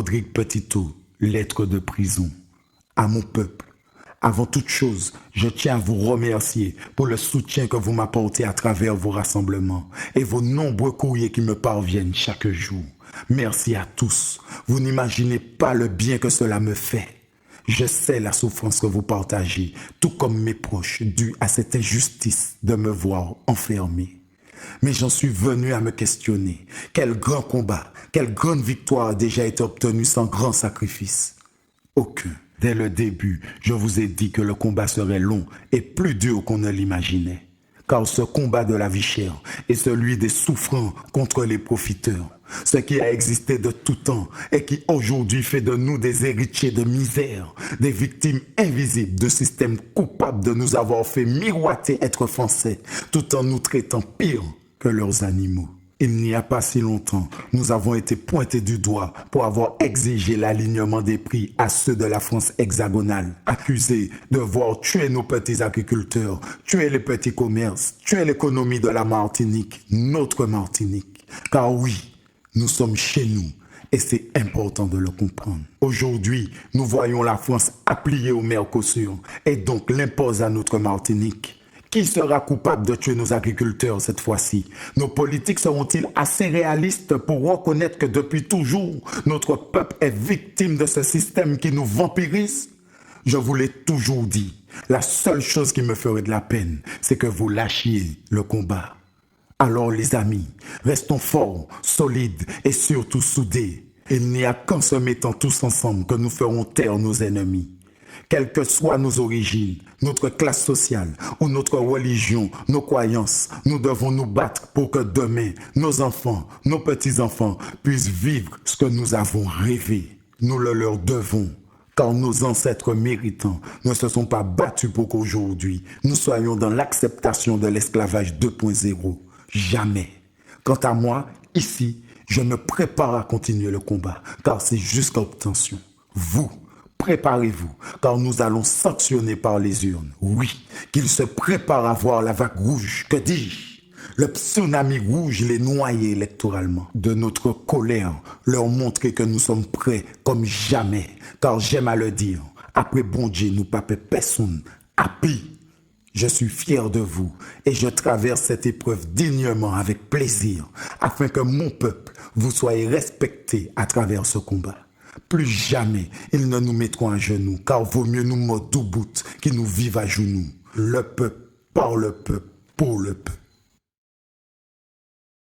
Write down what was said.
Rodrigue Petitot, lettre de prison. À mon peuple, avant toute chose, je tiens à vous remercier pour le soutien que vous m'apportez à travers vos rassemblements et vos nombreux courriers qui me parviennent chaque jour. Merci à tous. Vous n'imaginez pas le bien que cela me fait. Je sais la souffrance que vous partagez, tout comme mes proches, due à cette injustice de me voir enfermé. Mais j'en suis venu à me questionner. Quel grand combat, quelle grande victoire a déjà été obtenue sans grand sacrifice? Aucun. Dès le début, je vous ai dit que le combat serait long et plus dur qu'on ne l'imaginait. Car ce combat de la vie chère est celui des souffrants contre les profiteurs. Ce qui a existé de tout temps et qui aujourd'hui fait de nous des héritiers de misère, des victimes invisibles de systèmes coupables de nous avoir fait miroiter être français, tout en nous traitant pire que leurs animaux. Il n'y a pas si longtemps, nous avons été pointés du doigt pour avoir exigé l'alignement des prix à ceux de la France hexagonale, accusés de voir tuer nos petits agriculteurs, tuer les petits commerces, tuer l'économie de la Martinique, notre Martinique. Car oui, nous sommes chez nous et c'est important de le comprendre. Aujourd'hui, nous voyons la France applier au Mercosur et donc l'impose à notre Martinique. Qui sera coupable de tuer nos agriculteurs cette fois-ci? Nos politiques seront-ils assez réalistes pour reconnaître que depuis toujours, notre peuple est victime de ce système qui nous vampirise? Je vous l'ai toujours dit, la seule chose qui me ferait de la peine, c'est que vous lâchiez le combat. Alors les amis, restons forts, solides et surtout soudés. Il n'y a qu'en se mettant tous ensemble que nous ferons taire nos ennemis. Quelles que soient nos origines, notre classe sociale ou notre religion, nos croyances, nous devons nous battre pour que demain, nos enfants, nos petits-enfants puissent vivre ce que nous avons rêvé. Nous le leur devons, car nos ancêtres méritants ne se sont pas battus pour qu'aujourd'hui, nous soyons dans l'acceptation de l'esclavage 2.0. Jamais. Quant à moi, ici, je me prépare à continuer le combat, car c'est jusqu'à obtention. Vous, préparez-vous, car nous allons sanctionner par les urnes. Oui, qu'ils se préparent à voir la vague rouge. Que dis-je? Le tsunami rouge les noyer électoralement. De notre colère, leur montrer que nous sommes prêts comme jamais. Car j'aime à le dire, après bon Dieu, nous pas personne. Happy. Je suis fier de vous et je traverse cette épreuve dignement avec plaisir, afin que mon peuple vous soyez respecté à travers ce combat. Plus jamais ils ne nous mettront à genoux, car vaut mieux nous mordre au bout qu'ils nous vivent à genoux. Le peuple, par le peuple, pour le peuple.